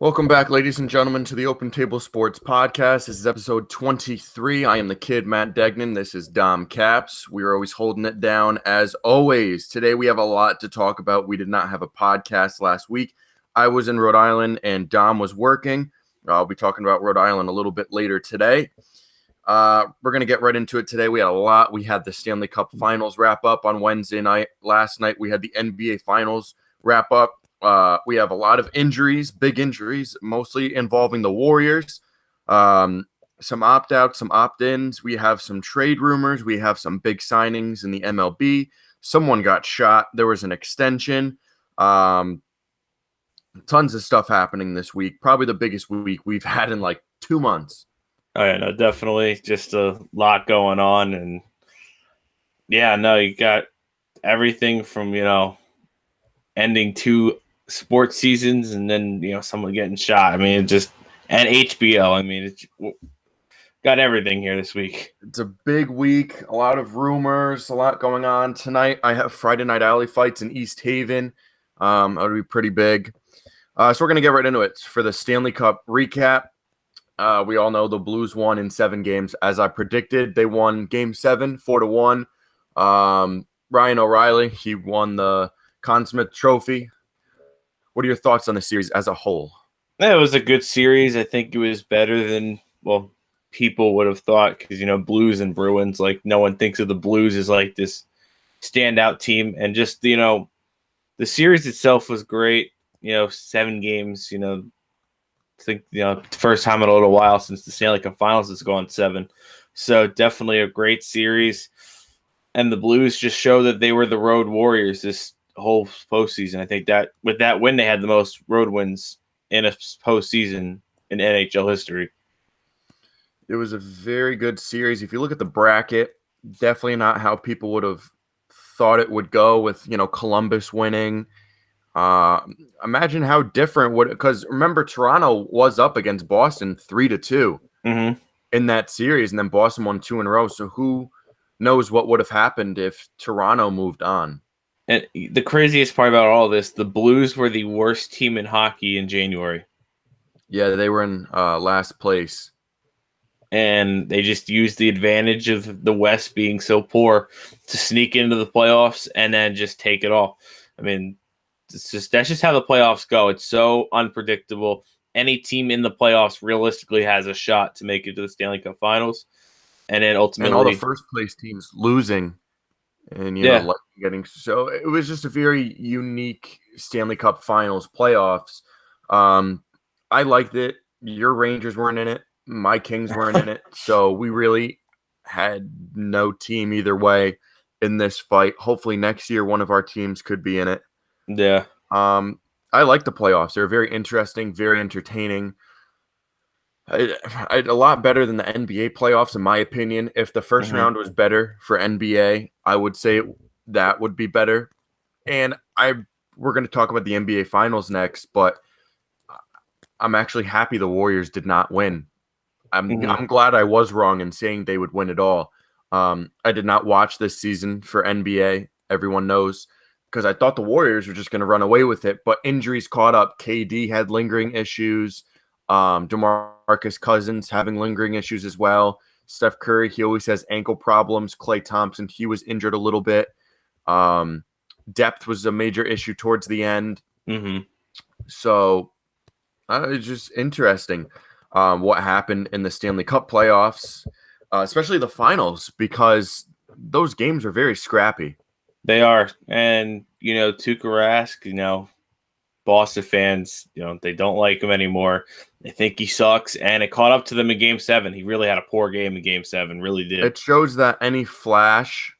Welcome back, ladies and gentlemen, to the Open Table Sports Podcast. This is episode 23. I am the kid, Matt Degnan. This is Dom Caps. We are always holding it down as always. Today we have a lot to talk about. We did not have a podcast last week. I was in Rhode Island and Dom was working. I'll be talking about Rhode Island a little bit later today. We're going to get right into it today. We had a lot. We had the Stanley Cup Finals wrap up on Wednesday night. Last night we had the NBA Finals wrap up. We have a lot of injuries, big injuries, mostly involving the Warriors. Some opt-outs, some opt-ins. We have some trade rumors. We have some big signings in the MLB. Someone got shot. There was an extension. Tons of stuff happening this week. Probably the biggest week we've had in like 2 months. Oh, yeah, no, definitely just a lot going on. And, yeah, no, you got everything from, ending 2 sports seasons and then, someone getting shot. I mean, and HBO. I mean, it's got everything here this week. It's a big week, a lot of rumors, a lot going on. Tonight, I have Friday Night Alley fights in East Haven. That'll be pretty big. So we're going to get right into it. For the Stanley Cup recap, we all know the Blues won in 7 games. As I predicted, they won Game 7, 4-1. Ryan O'Reilly, he won the Conn Smythe Trophy. What are your thoughts on the series as a whole? Yeah, it was a good series. I think it was better than, people would have thought because, Blues and Bruins, like no one thinks of the Blues as like this standout team. And just, the series itself was great. 7 games, I think, first time in a little while since the Stanley Cup Finals has gone 7. So definitely a great series. And the Blues just show that they were the road warriors this whole postseason. I think that with that win, they had the most road wins in a postseason in NHL history. It was a very good series. If you look at the bracket, definitely not how people would have thought it would go with, Columbus winning. Imagine how different would, because remember, Toronto was up against Boston 3-2 in that series, and then Boston won 2 in a row. So who knows what would have happened if Toronto moved on? And the craziest part about all this, the Blues were the worst team in hockey in January. Yeah, they were in last place. And they just used the advantage of the West being so poor to sneak into the playoffs and then just take it all. I mean, that's just how the playoffs go. It's so unpredictable. Any team in the playoffs realistically has a shot to make it to the Stanley Cup Finals. And then ultimately, and all the first place teams losing. And, getting so it was just a very unique Stanley Cup Finals playoffs. I liked it. Your Rangers weren't in it. My Kings weren't in it. So we really had no team either way in this fight. Hopefully next year one of our teams could be in it. Yeah. I like the playoffs. They're very interesting, very entertaining. A lot better than the NBA playoffs, in my opinion. If the first round was better for NBA, I would say that would be better. And we're going to talk about the NBA Finals next, but I'm actually happy the Warriors did not win. I'm glad I was wrong in saying they would win it all. I did not watch this season for NBA. Everyone knows, because I thought the Warriors were just going to run away with it, but injuries caught up. KD had lingering issues. DeMarcus Cousins having lingering issues as well. Steph Curry, he always has ankle problems. Klay Thompson, he was injured a little bit. Depth was a major issue towards the end. So it's just interesting what happened in the Stanley Cup playoffs, especially the finals, because those games are very scrappy. They are. And, Tuukka Rask, Boston fans, they don't like him anymore. They think he sucks, and it caught up to them in Game 7. He really had a poor game in Game 7, really did. It shows that any flash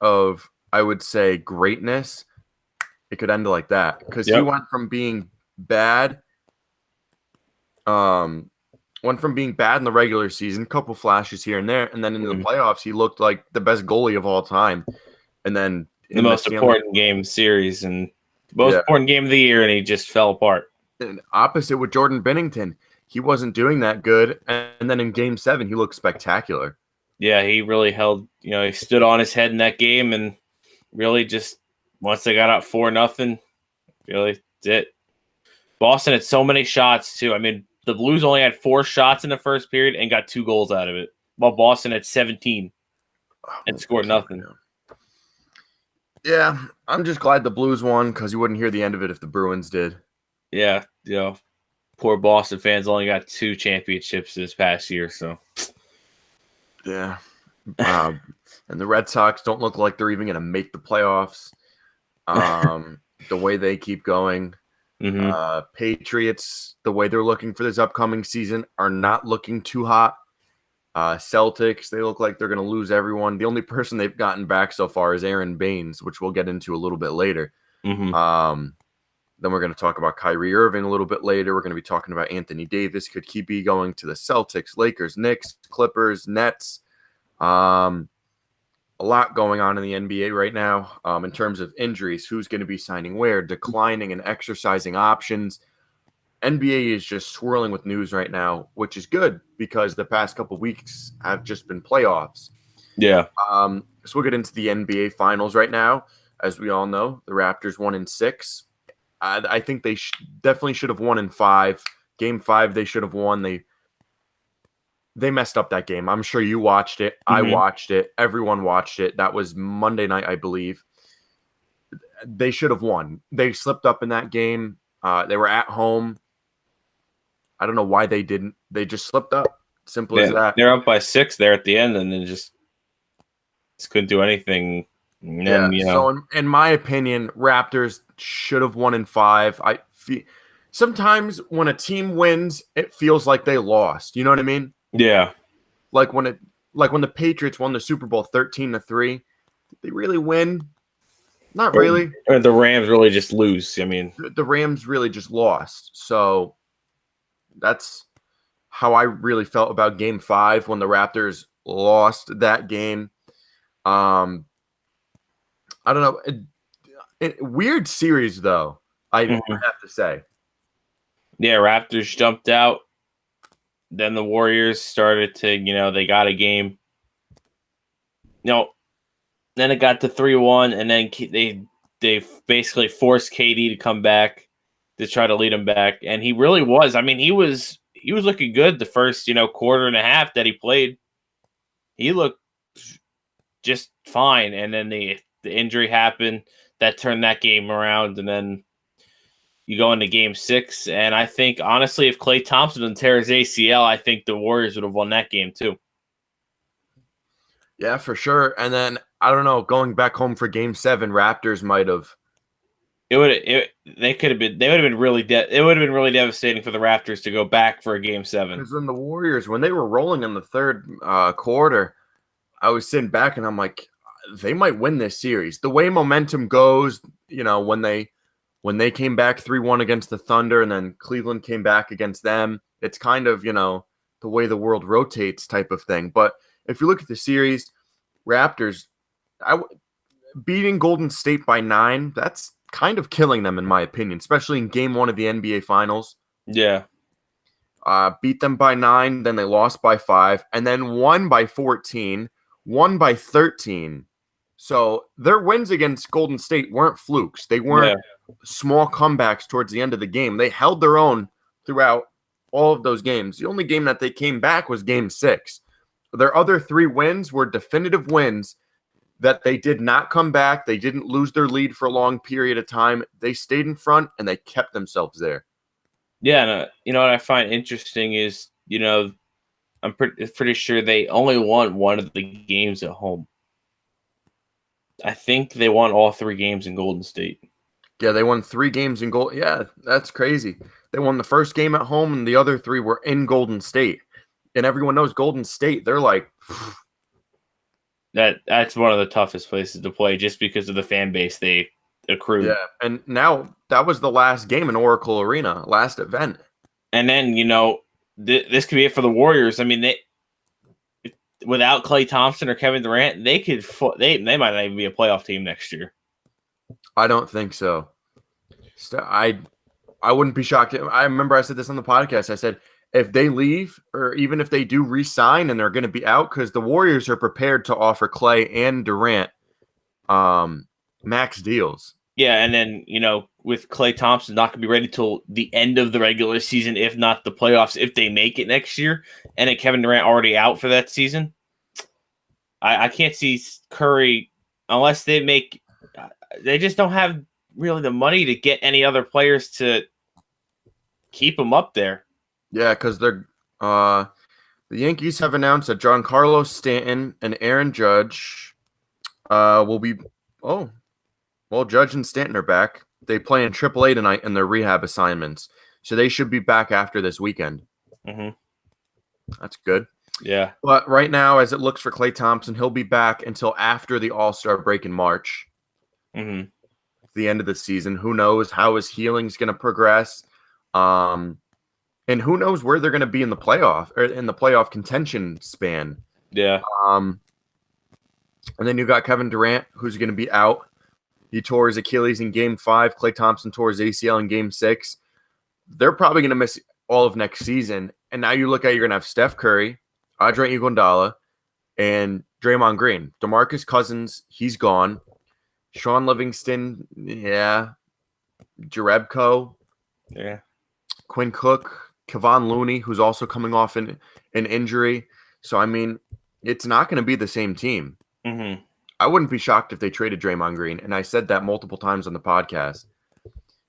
of, I would say, greatness, it could end like that. Because he went from being bad, in the regular season, couple flashes here and there, and then in the playoffs, he looked like the best goalie of all time. And then the most important game series and most important game of the year, and he just fell apart. And opposite with Jordan Binnington. He wasn't doing that good, and then in Game 7, he looked spectacular. Yeah, he really held, he stood on his head in that game, and really just once they got up 4-0, really, that's it. Boston had so many shots too. I mean, the Blues only had 4 shots in the first period and got 2 goals out of it, while Boston had 17 and scored nothing. Yeah, I'm just glad the Blues won because you wouldn't hear the end of it if the Bruins did. Yeah, poor Boston fans only got 2 championships this past year. So yeah, and the Red Sox don't look like they're even going to make the playoffs. The way they keep going, Patriots, the way they're looking for this upcoming season, are not looking too hot. Celtics, they look like they're going to lose everyone. The only person they've gotten back so far is Aaron Baines, which we'll get into a little bit later. Then we're going to talk about Kyrie Irving a little bit later. We're going to be talking about Anthony Davis. Could he be going to the Celtics, Lakers, Knicks, Clippers, Nets? A lot going on in the NBA right now in terms of injuries. Who's going to be signing where, declining and exercising options. NBA is just swirling with news right now, which is good because the past couple of weeks have just been playoffs. yeah, So we'll get into the NBA Finals right now. As we all know, the Raptors won in 6. I think they definitely should have won in 5. Game 5, they should have won. They messed up that game. I'm sure you watched it. I watched it. Everyone watched it. That was Monday night, I believe. They should have won. They slipped up in that game. They were at home. I don't know why they didn't. They just slipped up. Simple as that. They're up by 6 there at the end, and then just couldn't do anything. And then, So in my opinion, Raptors should have won in 5. I feel sometimes when a team wins, it feels like they lost. You know what I mean? Yeah. Like when the Patriots won the Super Bowl 13-3, did they really win? Not really. Or the Rams really just lose. I mean, the Rams really just lost. So that's how I really felt about Game 5 when the Raptors lost that game. I don't know. Weird series, though, I have to say. Yeah, Raptors jumped out. Then the Warriors started to, they got a game. Then it got to 3-1, and then they basically forced KD to come back to try to lead him back. And he really was. I mean, he was looking good the first, quarter and a half that he played. He looked just fine. And then the injury happened that turned that game around. And then you go into game 6. And I think, honestly, if Klay Thompson didn't tear his ACL, I think the Warriors would have won that game too. Yeah, for sure. And then, I don't know, going back home for game 7, Raptors might have. They would have been really devastating for the Raptors to go back for a game 7. Because then the Warriors, when they were rolling in the third quarter, I was sitting back and I'm like, they might win this series. The way momentum goes, when they came back 3-1 against the Thunder and then Cleveland came back against them, it's kind of, the way the world rotates type of thing. But if you look at the series, Raptors beating Golden State by 9, that's kind of killing them in my opinion, especially in game 1 of the NBA Finals. Yeah. Beat them by 9, then they lost by 5, and then won by 14, won by 13. So their wins against Golden State weren't flukes. They weren't small comebacks towards the end of the game. They held their own throughout all of those games. The only game that they came back was game 6. Their other 3 wins were definitive wins that they did not come back. They didn't lose their lead for a long period of time. They stayed in front and they kept themselves there. Yeah, and what I find interesting is, I'm pretty sure they only won one of the games at home. I think they won all 3 games in Golden State. Yeah, they won 3 games in Golden. Yeah, that's crazy. They won the first game at home and the other 3 were in Golden State. And everyone knows Golden State. They're like that's one of the toughest places to play just because of the fan base they accrued. Yeah, and now that was the last game in Oracle Arena, last event. And then, this could be it for the Warriors. I mean, without Klay Thompson or Kevin Durant, they might not even be a playoff team next year. I don't think so. I wouldn't be shocked. I remember I said this on the podcast. I said, if they leave or even if they do re-sign and they're going to be out, because the Warriors are prepared to offer Klay and Durant max deals. Yeah, and then, with Klay Thompson not going to be ready till the end of the regular season, if not the playoffs, if they make it next year, and then Kevin Durant already out for that season, I can't see Curry unless they just don't have really the money to get any other players to keep him up there. Yeah, because the Yankees have announced that Giancarlo Stanton and Aaron Judge will be. Oh, well, Judge and Stanton are back. They play in AAA tonight in their rehab assignments, so they should be back after this weekend. Mm-hmm. That's good. Yeah. But right now, as it looks for Klay Thompson, he'll be back until after the All-Star break in March. Mm-hmm. The end of the season. Who knows how his healing's going to progress? And who knows where they're going to be in the playoff contention span. Yeah. And then you got Kevin Durant, who's going to be out. He tore his Achilles in Game 5. Klay Thompson tore his ACL in Game 6. They're probably going to miss all of next season. And now you look at, you're going to have Steph Curry, Andre Iguodala, and Draymond Green. DeMarcus Cousins, he's gone. Sean Livingston, yeah. Jerebko, Yeah. Quinn Cook, Kevon Looney, who's also coming off an injury. So, I mean, it's not going to be the same team. Mm-hmm. I wouldn't be shocked if they traded Draymond Green, and I said that multiple times on the podcast.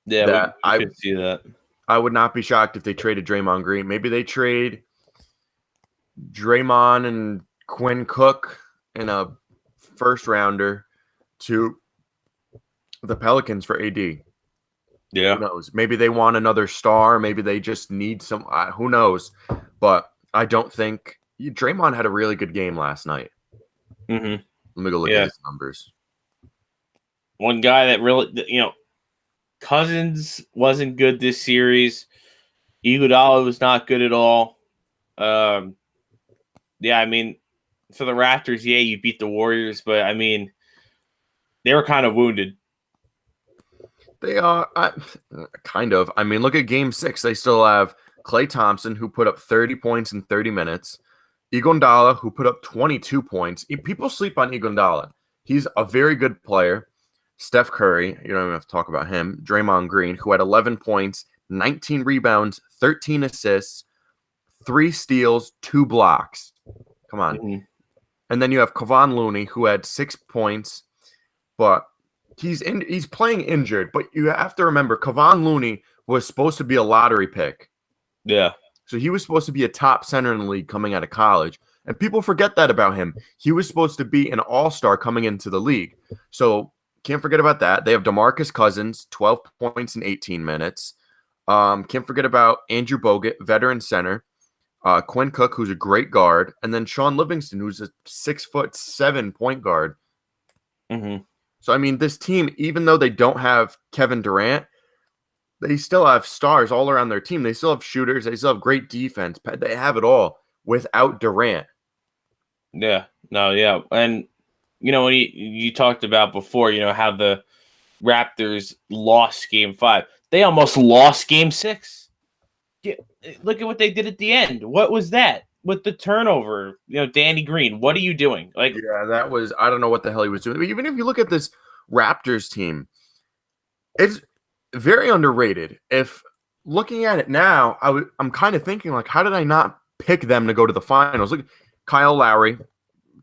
Yeah, we could see that. I would not be shocked if they traded Draymond Green. Maybe they trade Draymond and Quinn Cook in a first rounder to the Pelicans for AD. Yeah. Who knows? Maybe they want another star. Maybe they just need some. Who knows? But I don't think Draymond had a really good game last night. Mm-hmm. Let me go look at his numbers. One guy that really, Cousins wasn't good this series. Iguodala was not good at all. Yeah, I mean, for the Raptors, yeah, you beat the Warriors, but I mean, they were kind of wounded. They are kind of. I mean, look at Game 6. They still have Klay Thompson, who put up 30 points in 30 minutes. Iguodala, who put up 22 points. People sleep on Iguodala. He's a very good player. Steph Curry, you don't even have to talk about him. Draymond Green, who had 11 points, 19 rebounds, 13 assists, 3 steals, 2 blocks. Come on. Mm-hmm. And then you have Kevon Looney, who had 6 points, but he's playing injured. But you have to remember, Kevon Looney was supposed to be a lottery pick. Yeah. So he was supposed to be a top center in the league coming out of college. And people forget that about him. He was supposed to be an all-star coming into the league. So can't forget about that. They have DeMarcus Cousins, 12 points in 18 minutes. Can't forget about Andrew Bogut, veteran center. Quinn Cook, who's a great guard. And then Sean Livingston, who's a 6'7" point guard. Mm-hmm. So, I mean, this team, even though they don't have Kevin Durant, they still have stars all around their team. They still have shooters. They still have great defense. They have it all without Durant. Yeah. No, yeah. And, when you talked about before, how the Raptors lost Game 5. They almost lost Game 6. Yeah, look at what they did at the end. What was that? With the turnover, Danny Green, what are you doing? Yeah, that was, I don't know what the hell he was doing. But even if you look at this Raptors team, it's very underrated. If looking at it now, I'm kind of thinking, how did I not pick them to go to the finals? Look, Kyle Lowry,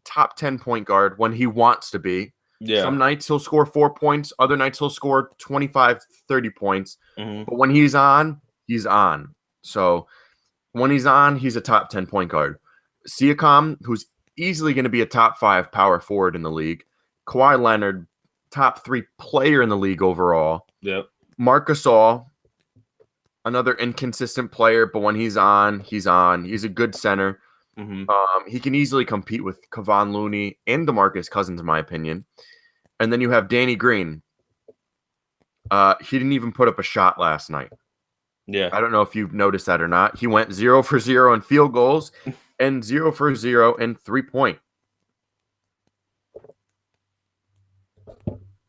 top 10 point guard when he wants to be. Yeah. Some nights he'll score 4 points. Other nights he'll score 25, 30 points. Mm-hmm. But when he's on, he's on. So when he's on, he's a top 10 point guard. Siakam, who's easily going to be a top 5 power forward in the league. Kawhi Leonard, top 3 player in the league overall. Yep. Marc Gasol, another inconsistent player, but when he's on, he's on. He's a good center. Mm-hmm. He can easily compete with Kevon Looney and DeMarcus Cousins, in my opinion. And then you have Danny Green. He didn't even put up a shot last night. Yeah. I don't know if you've noticed that or not. He went 0 for 0 in field goals and 0 for 0 in 3-point.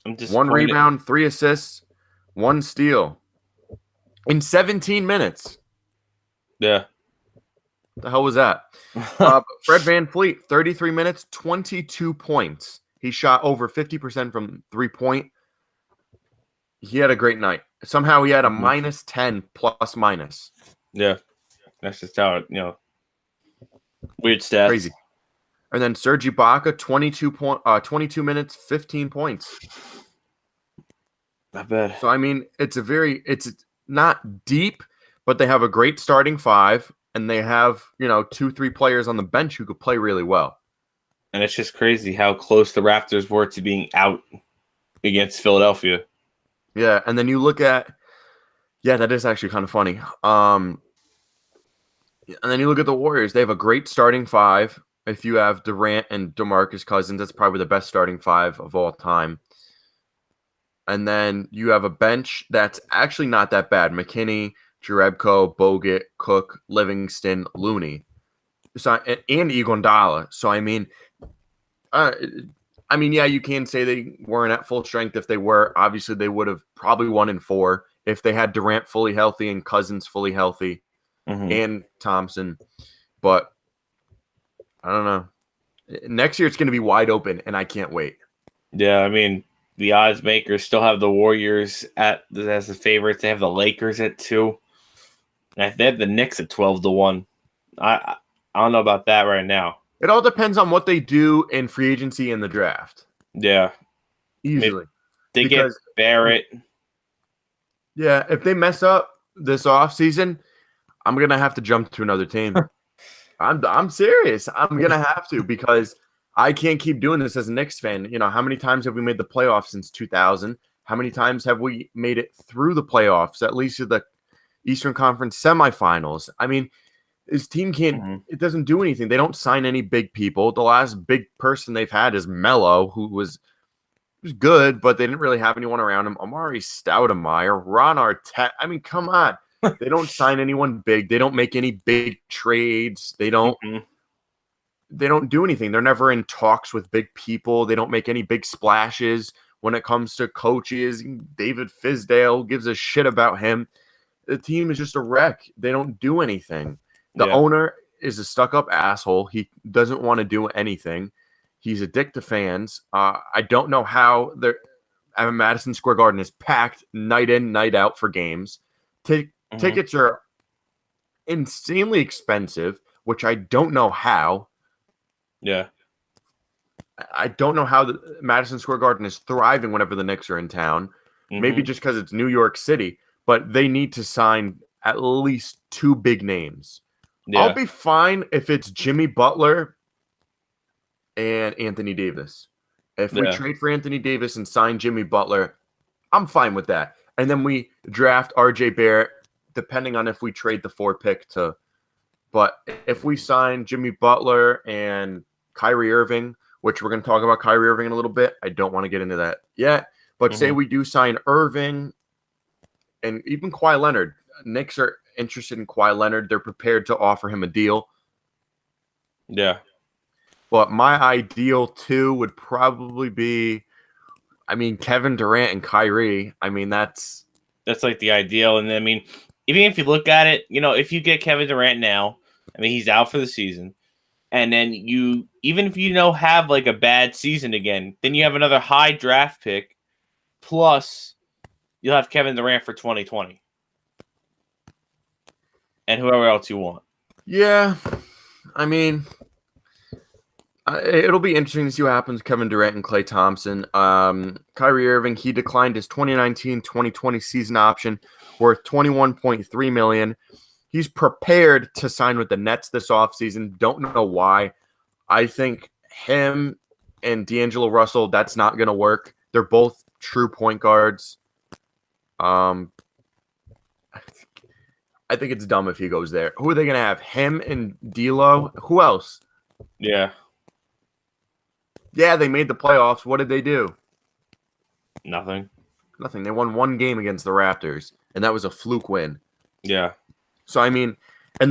1 rebound, 3 assists, 1 steal in 17 minutes. Yeah. What the hell was that? Fred VanVleet, 33 minutes, 22 points. He shot over 50% from 3-point. he had a great night. Somehow he had a Mhm. -10 plus minus. Yeah, that's just how it. Weird stats. Crazy. And then Serge Ibaka, 22 minutes, 15 points. Not bad. So I mean, it's not deep, but they have a great starting five, and they have 2, 3 players on the bench who could play really well. And it's just crazy how close the Raptors were to being out against Philadelphia. Yeah, and then you look at that is actually kind of funny. And then you look at the Warriors; they have a great starting five. If you have Durant and DeMarcus Cousins, that's probably the best starting five of all time. And then you have a bench that's actually not that bad. McKinney, Jerebko, Bogut, Cook, Livingston, Looney. So and Iguodala. So uh, yeah, you can say they weren't at full strength. If they were, obviously they would have probably won in 4 if they had Durant fully healthy and Cousins fully healthy and Thompson. But I don't know. Next year it's going to be wide open, and I can't wait. Yeah, I mean, the odds makers still have the Warriors as the favorites. They have the Lakers at 2. And they have the Knicks at 12-1. I don't know about that right now. It all depends on what they do in free agency and the draft. Yeah, Easily. they Because get Barrett. yeah, if they mess up this offseason, I'm gonna have to jump to another team. I'm serious. I'm gonna have to because I can't keep doing this as a Knicks fan. How many times have we made the playoffs since 2000? How many times have we made it through the playoffs, at least to the Eastern Conference semifinals? I mean, his team can't. It doesn't do anything. They don't sign any big people. The last big person they've had is Melo, who was good, but they didn't really have anyone around him. Amari Stoudemire, Ron Artest. I mean, come on. They don't sign anyone big. They don't make any big trades. They don't do anything. They're never in talks with big people. They don't make any big splashes when it comes to coaches. David Fizdale gives a shit about him. The team is just a wreck. They don't do anything. The owner is a stuck-up asshole. He doesn't want to do anything. He's a dick to fans. I don't know how Madison Square Garden is packed night in, night out for games. Tickets are insanely expensive, which I don't know how. Yeah. I don't know how the Madison Square Garden is thriving whenever the Knicks are in town. Maybe just because it's New York City, but they need to sign at least 2 big names. Yeah. I'll be fine if it's Jimmy Butler and Anthony Davis. If we trade for Anthony Davis and sign Jimmy Butler, I'm fine with that. And then we draft RJ Barrett, depending on if we trade the 4 pick to. But if we sign Jimmy Butler and Kyrie Irving, which we're going to talk about Kyrie Irving in a little bit, I don't want to get into that yet. But say we do sign Irving and even Kawhi Leonard. Knicks are interested in Kawhi Leonard. They're prepared to offer him a deal. Yeah. But my ideal 2 would probably be, Kevin Durant and Kyrie. That's like the ideal. And I mean, even if you look at it, if you get Kevin Durant now, he's out for the season. And then even if have like a bad season again, then you have another high draft pick. Plus, you'll have Kevin Durant for 2020. And whoever else you want. Yeah. It'll be interesting to see what happens with Kevin Durant and Klay Thompson. Kyrie Irving, he declined his 2019-2020 season option worth $21.3 million. He's prepared to sign with the Nets this offseason. Don't know why. I think him and D'Angelo Russell, that's not going to work. They're both true point guards. I think it's dumb if he goes there. Who are they going to have? Him and D'Lo? Who else? Yeah. Yeah, they made the playoffs. What did they do? Nothing. They won 1 game against the Raptors, and that was a fluke win. Yeah. So, and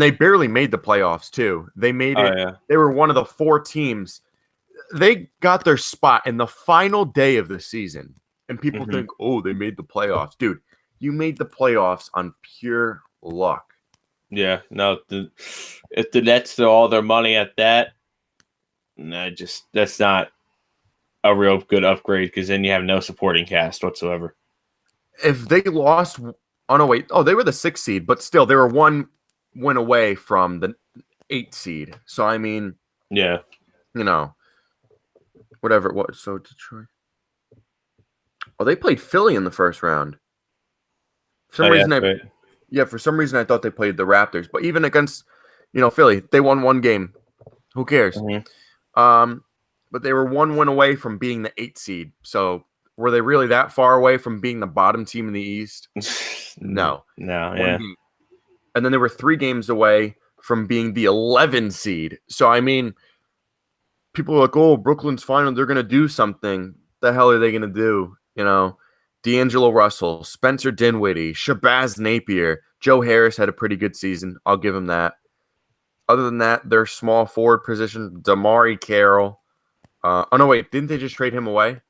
they barely made the playoffs, too. They made it. Yeah. They were one of the 4 teams. They got their spot in the final day of the season. And people think, oh, they made the playoffs. Dude, you made the playoffs on pure luck. Yeah. No, if the Nets throw all their money at that, that's not a real good upgrade because then you have no supporting cast whatsoever. if they lost, oh no, wait, oh they were the 6th seed, but still they were 1 win away from the 8th seed. So I mean, Yeah. Whatever it was. So Detroit. Oh, they played Philly in the first round. For some reason, for some reason I thought they played the Raptors, but even against, Philly, they won 1 game. Who cares? But they were 1 win away from being the 8th seed. So were they really that far away from being the bottom team in the East? No. Yeah. And then they were 3 games away from being the 11 seed. So I mean, people are like, "Oh, Brooklyn's final. They're gonna do something." The hell are they gonna do? D'Angelo Russell, Spencer Dinwiddie, Shabazz Napier, Joe Harris had a pretty good season. I'll give him that. Other than that, their small forward position, Damari Carroll. Oh no, wait, didn't they just trade him away?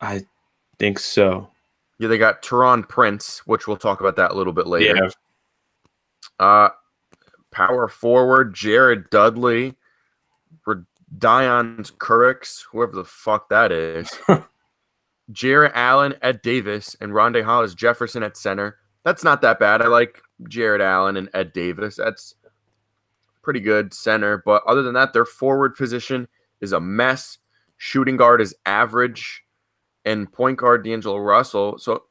I think so. Yeah, they got Teron Prince, which we'll talk about that a little bit later. Yeah. Power forward, Jared Dudley, Dion Curricks, whoever the fuck that is. Jarrett Allen, Ed Davis, and Rondae Hollis Jefferson at center. That's not that bad. I like Jarrett Allen and Ed Davis. That's pretty good center. But other than that, their forward position is a mess. Shooting guard is average. And point guard, D'Angelo Russell. So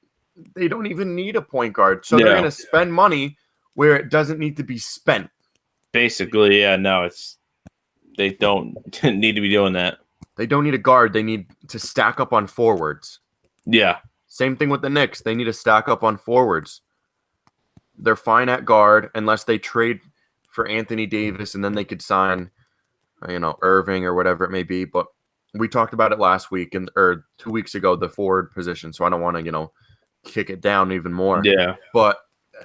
they don't even need a point guard. So they're going to spend money where it doesn't need to be spent. Basically, yeah, no, they don't need to be doing that. They don't need a guard. They need to stack up on forwards. Yeah. Same thing with the Knicks. They need to stack up on forwards. They're fine at guard unless they trade for Anthony Davis and then they could sign, Irving or whatever it may be. But we talked about it last week or 2 weeks ago, the forward position. So I don't want to, kick it down even more. Yeah. But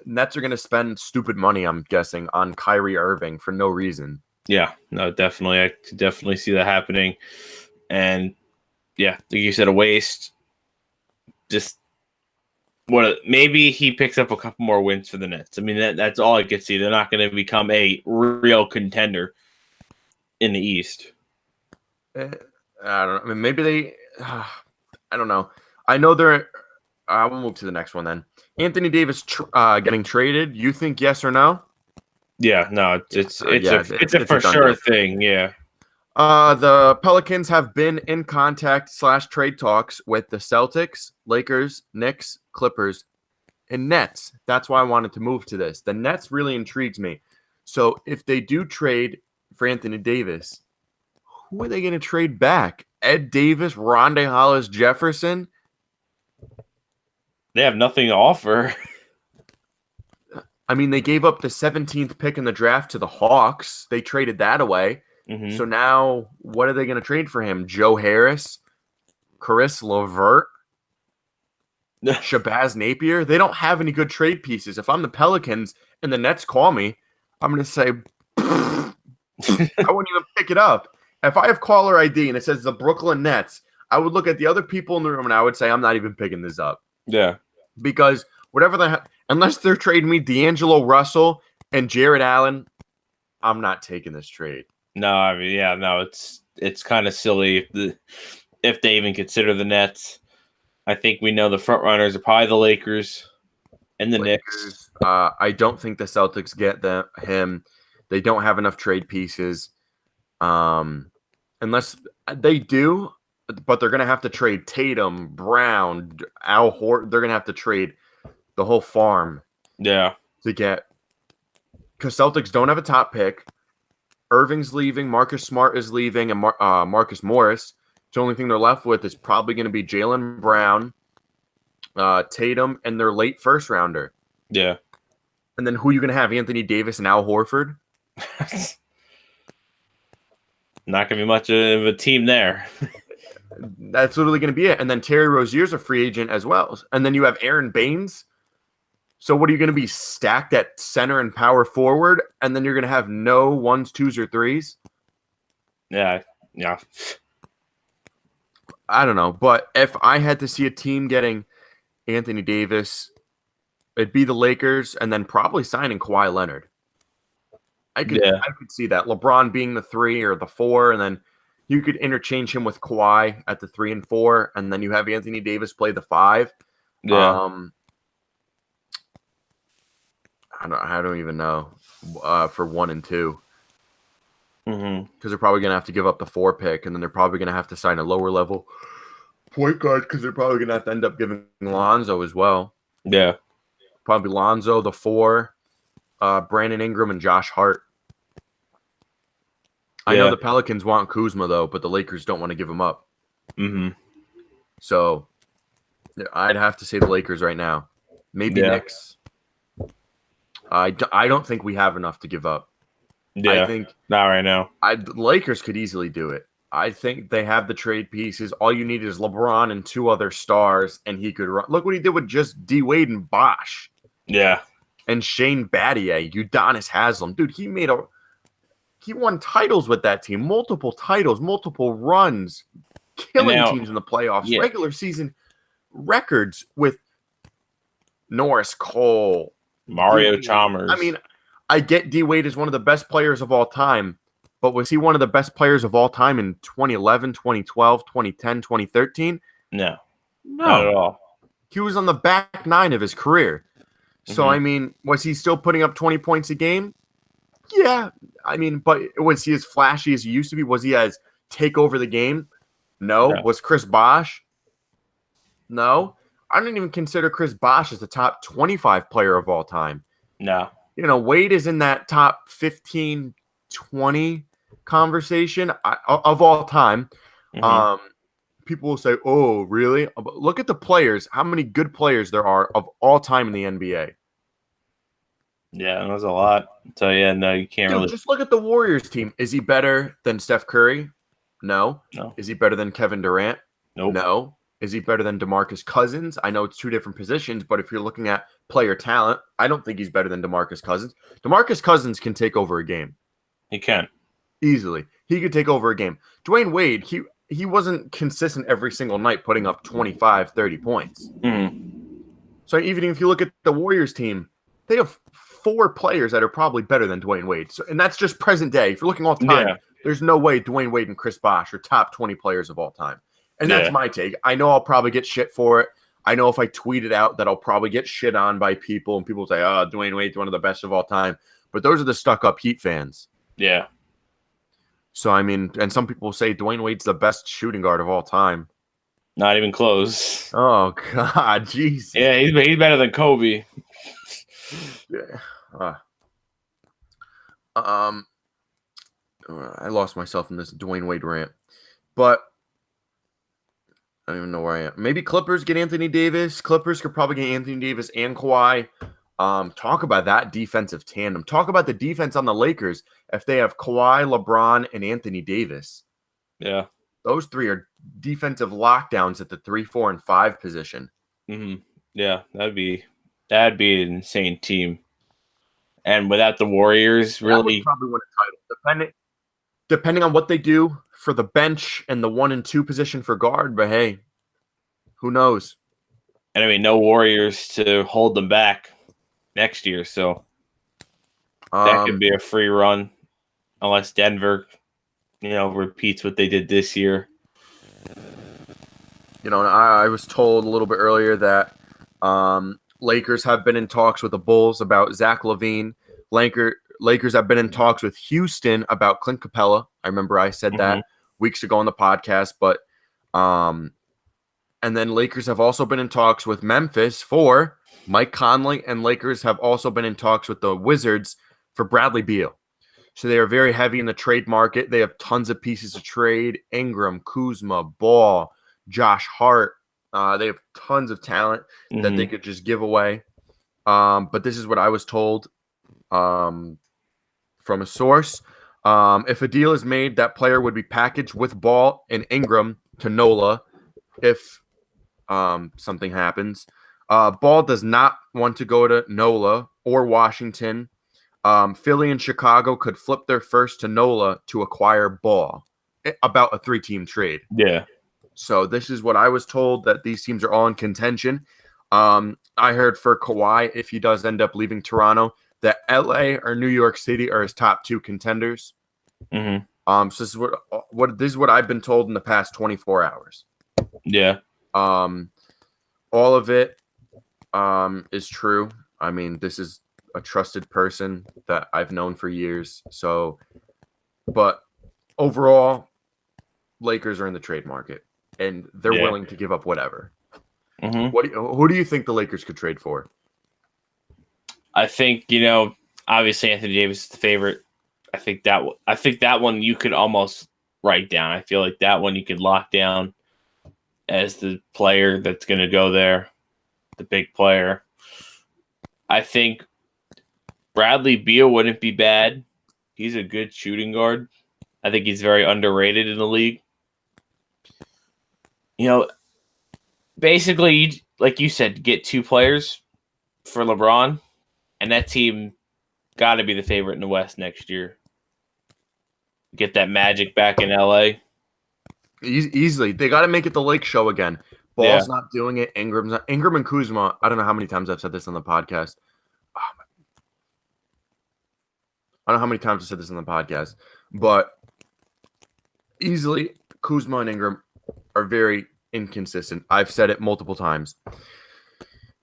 Nets are going to spend stupid money, I'm guessing, on Kyrie Irving for no reason. Yeah, no, definitely. I could definitely see that happening. And yeah, like you said, a waste. Just maybe he picks up a couple more wins for the Nets. I mean, that's all I could see. They're not going to become a real contender in the East. I don't know. I mean, maybe they. I don't know. I know they're. We'll move to the next one then. Anthony Davis getting traded. You think yes or no? Yeah, no, it's a for sure thing. Yeah. The Pelicans have been in contact / trade talks with the Celtics, Lakers, Knicks, Clippers, and Nets. That's why I wanted to move to this. The Nets really intrigues me. So if they do trade for Anthony Davis, who are they going to trade back? Ed Davis, Rondae Hollis Jefferson? They have nothing to offer. I mean, they gave up the 17th pick in the draft to the Hawks. They traded that away. Mm-hmm. So now, what are they going to trade for him? Joe Harris, Caris LeVert, Shabazz Napier? They don't have any good trade pieces. If I'm the Pelicans and the Nets call me, I'm going to say, I wouldn't even pick it up. If I have caller ID and it says the Brooklyn Nets, I would look at the other people in the room and I would say, I'm not even picking this up. Yeah. Because unless they're trading me D'Angelo Russell and Jared Allen, I'm not taking this trade. No, I mean, yeah, no, it's kind of silly if they even consider the Nets. I think we know the front runners are probably the Lakers and the Knicks. I don't think the Celtics get him. They don't have enough trade pieces, unless they do. But they're gonna have to trade Tatum, Brown, Al Horford. They're gonna have to trade the whole farm. Yeah, to get, because Celtics don't have a top pick. Irving's leaving, Marcus Smart is leaving, and Marcus Morris. The only thing they're left with is probably going to be Jaylen Brown, Tatum, and their late first rounder. Yeah. And then who are you going to have? Anthony Davis and Al Horford? Not going to be much of a team there. That's literally going to be it. And then Terry Rozier's a free agent as well. And then you have Aaron Baines. So what are you going to be stacked at center and power forward? And then you're going to have no 1s, 2s, or 3s? Yeah. I don't know. But if I had to see a team getting Anthony Davis, it'd be the Lakers and then probably signing Kawhi Leonard. I could see that. LeBron being the 3 or the 4, and then you could interchange him with Kawhi at the 3 and 4, and then you have Anthony Davis play the 5. Yeah. I don't even know for 1 and 2 Mm-hmm. because they're probably gonna have to give up the 4 pick, and then they're probably gonna have to sign a lower level point guard because they're probably gonna have to end up giving Lonzo as well. Yeah. Probably Lonzo, the 4, Brandon Ingram, and Josh Hart. I know Yeah. the Pelicans want Kuzma though, but the Lakers don't want to give him up. Mm-hmm. So I'd have to say the Lakers right now. Maybe Yeah. Knicks. I don't think we have enough to give up. I Yeah. think Not right now. the Lakers could easily do it. I think they have the trade pieces. All you need is LeBron and 2 other stars, and he could run. Look what he did with just D Wade and Bosh Yeah. and Shane Battier, Udonis Haslem. Dude, he won titles with that team, multiple titles, multiple runs, killing now- teams in the playoffs, yeah. regular season records with Norris Cole, Mario D- Chalmers. I mean, I get D Wade is one of the best players of all time, but was he one of the best players of all time in 2011, 2012, 2010, 2013? no. No. Not at all. He was on the back 9 of his career. So, Mhm. I mean, was he still putting up 20 points a game? Yeah. I mean, but was he as flashy as he used to be? Was he as take over the game? No. No. Was Chris Bosh? No. I don't even consider Chris Bosh as the top 25 player of all time. No. You know, Wade is in that top 15, 20 conversation of all time. Mhm. People will say, "Oh, really?" But look at the players. How many good players there are of all time in the NBA? Yeah, that was a lot. So yeah, no, you can't Dude, really. just look at the Warriors team. Is he better than Steph Curry? No. No. Is he better than Kevin Durant? Nope. No. Is he better than DeMarcus Cousins? I know it's 2 different positions, but if you're looking at player talent, I don't think he's better than DeMarcus Cousins. DeMarcus Cousins can take over a game He can. easily. He could take over a game. Dwayne Wade, he wasn't consistent every single night putting up 25, 30 points. Mhm. So even if you look at the Warriors team, they have 4 players that are probably better than Dwayne Wade. So, and that's just present day. If you're looking all time, Yeah. there's no way Dwayne Wade and Chris Bosh are top 20 players of all time. And that's Yeah. my take. I know I'll probably get shit for it. I know if I tweet it out that I'll probably get shit on by people, and people say, "Oh, Dwayne Wade's one of the best of all time." But those are the stuck-up Heat fans. Yeah. So, I mean, and some people say Dwayne Wade's the best shooting guard of all time. Not even close. Oh, God, Jesus. Yeah, he's better than Kobe. Yeah. I lost myself in this Dwayne Wade rant. But I don't even know where I am. Maybe Clippers get Anthony Davis. Clippers could probably get Anthony Davis and Kawhi. Talk about that defensive tandem. Talk about the defense on the Lakers if they have Kawhi, LeBron, and Anthony Davis. Yeah. Those 3 are defensive lockdowns at the 3, 4, and 5 position. Mm-hmm. Yeah, that'd be an insane team. And without the Warriors, That would really, probably win a title, depending on what they do for the bench and the 1 and 2 position for guard. But hey, who knows? and I mean, no Warriors to hold them back next year, so that could be a free run, unless Denver, repeats what they did this year. You know, I was told a little bit earlier that Lakers have been in talks with the Bulls about Zach LaVine. Lakers have been in talks with Houston about Clint Capella. I remember I said that weeks ago on the podcast, but and then Lakers have also been in talks with Memphis for Mike Conley, and Lakers have also been in talks with the Wizards for Bradley Beal. So they are very heavy in the trade market. They have tons of pieces to trade: Ingram, Kuzma, Ball, Josh Hart. They have tons of talent that they could just give away. But this is what I was told from a source. If a deal is made, that player would be packaged with Ball and Ingram to NOLA if something happens. Ball does not want to go to NOLA or Washington. Philly and Chicago could flip their first to NOLA to acquire Ball. About a 3-team trade. Yeah. So this is what I was told, that these teams are all in contention. I heard for Kawhi, if he does end up leaving Toronto, that LA or New York City are his top 2 contenders. Mm-hmm. So this is what I've been told in the past 24 hours. Yeah. All of it is true. I mean, this is a trusted person that I've known for years. So, but overall, Lakers are in the trade market, and they're willing to give up whatever. Mm-hmm. Who do you think the Lakers could trade for? I think obviously Anthony Davis is the favorite. I think that one you could almost write down. I feel like that one you could lock down as the player that's going to go there, the big player. I think Bradley Beal wouldn't be bad. He's a good shooting guard. I think he's very underrated in the league. Basically, like you said, get 2 players for LeBron, and that team got to be the favorite in the West next year. Get that magic back in LA. Easily. They got to make it the Lake Show again. Ball's not doing it. Ingram and Kuzma. I don't know how many times I've said this on the podcast. I don't know how many times I said this on the podcast, but easily Kuzma and Ingram are very inconsistent. I've said it multiple times.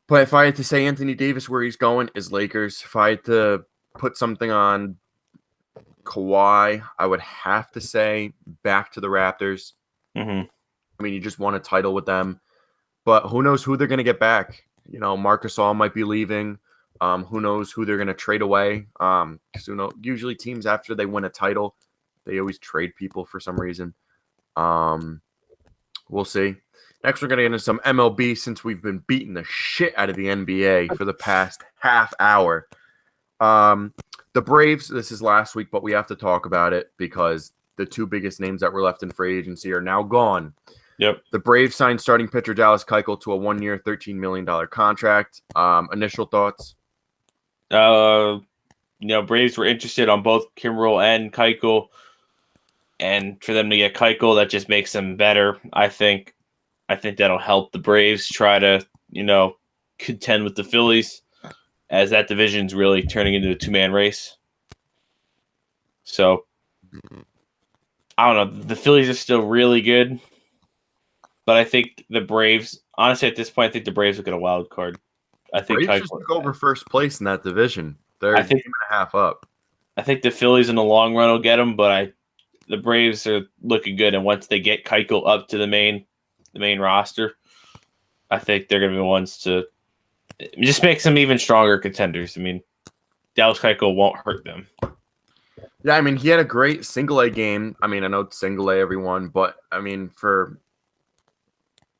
But if I had to say Anthony Davis where he's going is Lakers. If I had to put something on Kawhi, I would have to say back to the Raptors. Mm-hmm. I mean, you just won a title with them. But who knows who they're going to get back? Marc Gasol might be leaving. Who knows who they're going to trade away? Because usually teams after they win a title, they always trade people for some reason. We'll see. Next, we're going to get into some MLB since we've been beating the shit out of the NBA for the past half hour. The Braves, this is last week, but we have to talk about it because the 2 biggest names that were left in free agency are now gone. Yep. The Braves signed starting pitcher Dallas Keuchel to a 1-year, $13 million contract. Initial thoughts? Braves were interested on both Kimbrel and Keuchel, and for them to get Keuchel, that just makes them better. I think that'll help the Braves try to contend with the Phillies, as that division's really turning into a 2-man race. So I don't know. The Phillies are still really good, but I think the Braves, honestly, at this point, I think the Braves will get a wild card. I think Braves just took over first place in that division. They're a game and a half up. I think the Phillies in the long run will get them, but the Braves are looking good, and once they get Keuchel up to the main roster, I think they're going to be the ones to just make some even stronger contenders. I mean, Dallas Keuchel won't hurt them. Yeah, I mean, he had a great single-A game. I mean, I know it's single-A, everyone, but, I mean, for,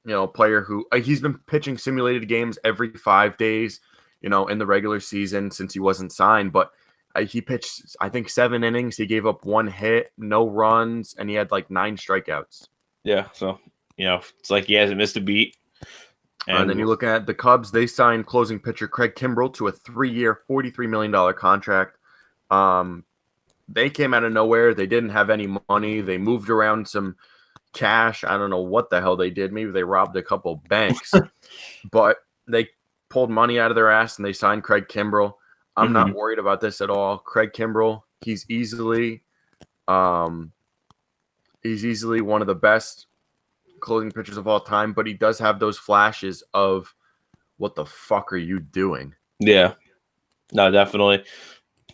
a player who he's been pitching simulated games every 5 days, in the regular season since he wasn't signed, but he pitched, I think, 7 innings. He gave up 1 hit, no runs, and he had, 9 strikeouts. Yeah, so, it's like he hasn't missed a beat. And then you look at the Cubs, they signed closing pitcher Craig Kimbrel to a 3-year, $43 million contract. They came out of nowhere. They didn't have any money. They moved around some cash. I don't know what the hell they did. Maybe they robbed a couple banks. But they pulled money out of their ass, and they signed Craig Kimbrel. I'm not worried about this at all. Craig Kimbrel, he's easily one of the best closing pitchers of all time, but he does have those flashes of what the fuck are you doing? Yeah. No, definitely.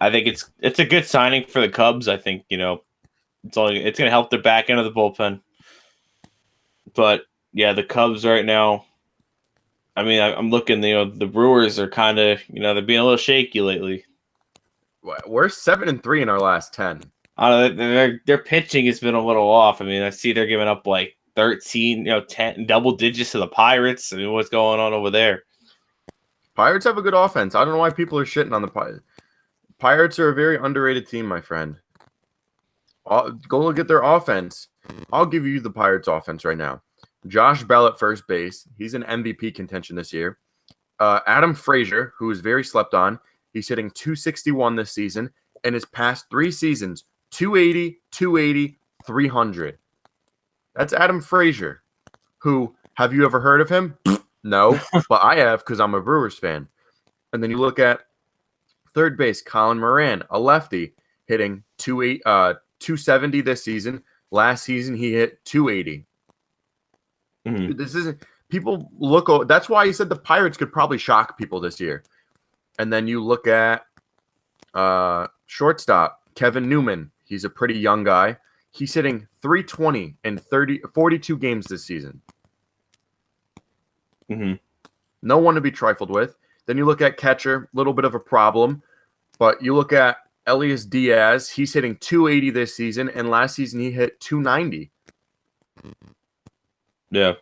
I think it's a good signing for the Cubs. I think, it's going to help their back end of the bullpen. But yeah, the Cubs right now, I mean, I'm looking, the Brewers are kind of, they're being a little shaky lately. We're 7-3 in our last 10. Their pitching has been a little off. I mean, I see they're giving up 13, 10 double digits to the Pirates. I mean, what's going on over there? Pirates have a good offense. I don't know why people are shitting on the Pirates. Pirates are a very underrated team, my friend. Go look at their offense. I'll give you the Pirates offense right now. Josh Bell at first base. He's in MVP contention this year. Adam Frazier, who is very slept on. He's hitting .261 this season. And his past 3 seasons, 280, 280, 300. That's Adam Frazier, who, have you ever heard of him? No, but I have because I'm a Brewers fan. And then you look at third base, Colin Moran, a lefty, hitting 270 this season. Last season, he hit 280. Mm-hmm. people look. That's why he said the Pirates could probably shock people this year. And then you look at shortstop Kevin Newman. He's a pretty young guy. He's hitting 320 in 42 games this season. Mm-hmm. No one to be trifled with. Then you look at catcher, little bit of a problem. But you look at Elias Diaz. He's hitting 280 this season, and last season he hit 290. Yeah.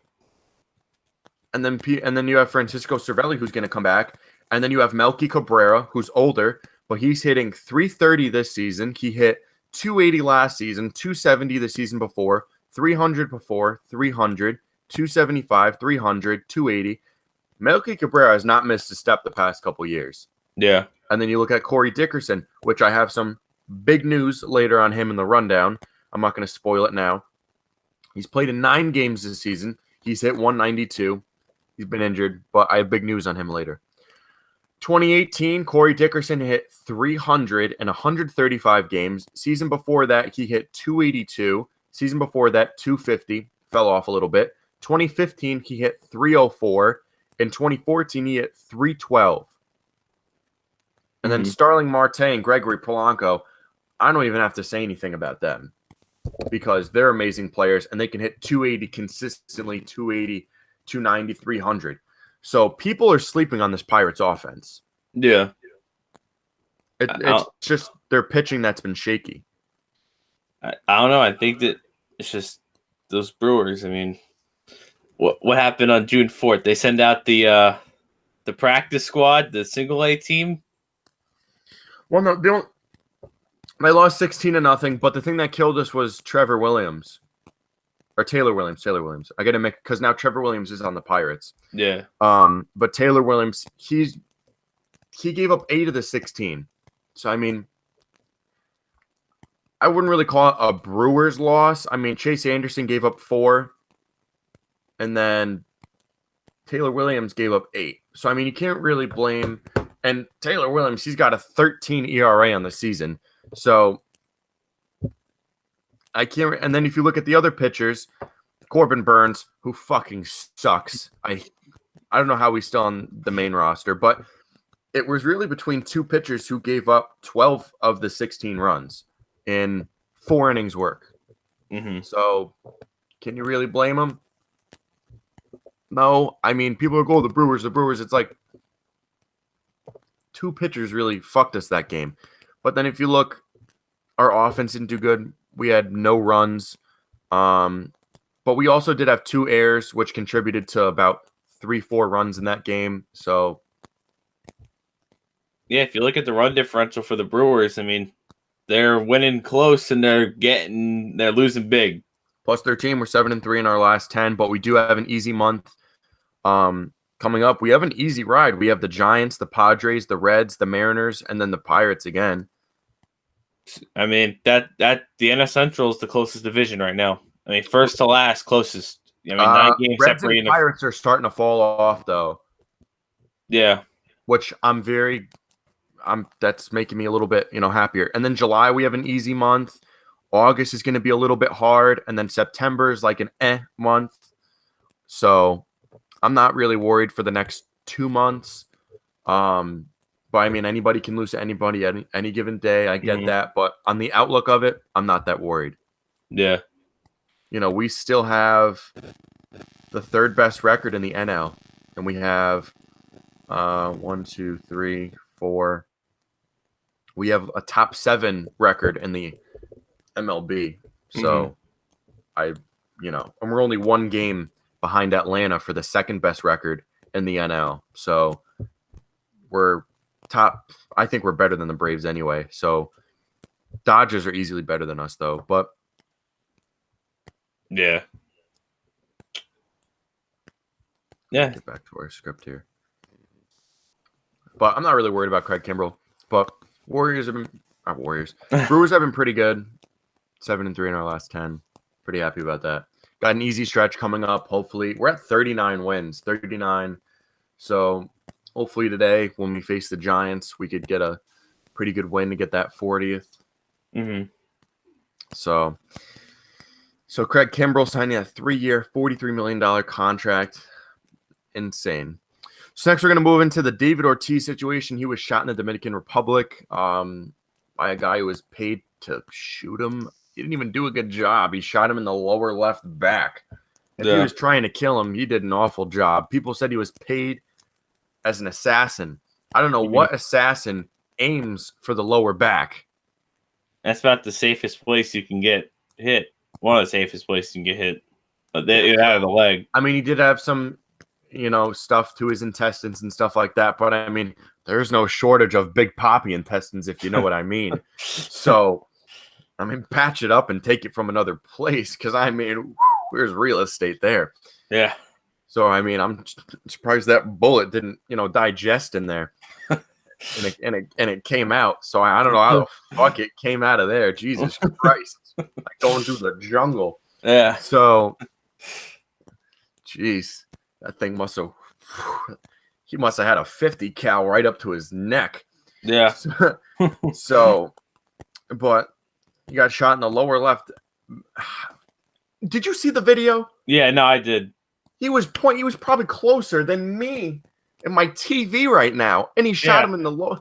And then you have Francisco Cervelli, who's going to come back. And then you have Melky Cabrera, who's older, but he's hitting 330 this season. He hit 280 last season, 270 the season before, 300 before, 300, 275, 300, 280. Melky Cabrera has not missed a step the past couple years. Yeah. And then you look at Corey Dickerson, which I have some big news later on him in the rundown. I'm not going to spoil it now. He's played in 9 games this season. He's hit 192. He's been injured, but I have big news on him later. 2018, Corey Dickerson hit 300 in 135 games. Season before that, he hit 282. Season before that, 250. Fell off a little bit. 2015, he hit 304. In 2014, he hit 312. And then Starling Marte and Gregory Polanco, I don't even have to say anything about them because they're amazing players and they can hit 280 consistently, 280, 290, 300. So people are sleeping on this Pirates offense. Yeah. It's just their pitching that's been shaky. I don't know. I think that it's just those Brewers. I mean, what happened on June 4th? They send out the practice squad, the single A team. Well, no, they lost 16-0, but the thing that killed us was Trevor Williams. Or Taylor Williams. I got to make because now Trevor Williams is on the Pirates. Yeah. But Taylor Williams, he gave up 8 of the 16. So I mean, I wouldn't really call it a Brewers loss. I mean, Chase Anderson gave up 4, and then Taylor Williams gave up 8. So I mean, you can't really blame. And Taylor Williams, he's got a 13 ERA on the season. So I can't. And then if you look at the other pitchers, Corbin Burns, who fucking sucks. I don't know how he's still on the main roster, but it was really between 2 pitchers who gave up 12 of the 16 runs in 4 innings work. Mm-hmm. So can you really blame them? No. I mean, people are going, the Brewers. It's like 2 pitchers really fucked us that game. But then if you look, our offense didn't do good. We had no runs. But we also did have 2 errors, which contributed to about 3-4 runs in that game. So, yeah, if you look at the run differential for the Brewers, I mean, they're winning close and they're losing big. Plus 13, we're 7-3 in our last 10, but we do have an easy month coming up. We have an easy ride. We have the Giants, the Padres, the Reds, the Mariners, and then the Pirates again. I mean, that the NL Central is the closest division right now. I mean, first to last, closest. I mean, 9 games Reds separating. And Pirates are starting to fall off, though. Yeah. Which that's making me a little bit, happier. And then July, we have an easy month. August is going to be a little bit hard. And then September is like an month. So I'm not really worried for the next 2 months. But I mean, anybody can lose to anybody any given day. I get that. But on the outlook of it, I'm not that worried. Yeah. We still have the 3rd best record in the NL. And we have 1, 2, 3, 4. We have a top 7 record in the MLB. So and we're only 1 game behind Atlanta for the 2nd best record in the NL. So we're top. I think we're better than the Braves anyway. So Dodgers are easily better than us though. But yeah. Yeah. Get back to our script here. But I'm not really worried about Craig Kimbrell. But Brewers have been pretty good. 7-3 in our last 10. Pretty happy about that. Got an easy stretch coming up. Hopefully, we're at 39 wins. 39. So hopefully today, when we face the Giants, we could get a pretty good win to get that 40th. Mm-hmm. So Craig Kimbrell signing a 3-year, $43 million contract. insane. So next we're going to move into the David Ortiz situation. He was shot in the Dominican Republic by a guy who was paid to shoot him. He didn't even do a good job. He shot him in the lower left back. If he was trying to kill him, he did an awful job. People said he was paid as an assassin. I don't know what assassin aims for the lower back. That's about the safest place you can get hit. One of the safest places you can get hit. But out of the leg. I mean, he did have some, stuff to his intestines and stuff like that. But I mean, there's no shortage of Big Poppy intestines, if you know what I mean. So, I mean, patch it up and take it from another place. Because, I mean, there's real estate there. Yeah. So, I mean, I'm surprised that bullet didn't, digest in there. and it came out. So, I don't know how the fuck it came out of there. Jesus Christ. Like going through the jungle. Yeah. So, jeez, that thing he must have had a 50 cal right up to his neck. Yeah. So, but he got shot in the lower left. Did you see the video? Yeah, no, I did. He was probably closer than me in my TV right now, and he shot him in the lower.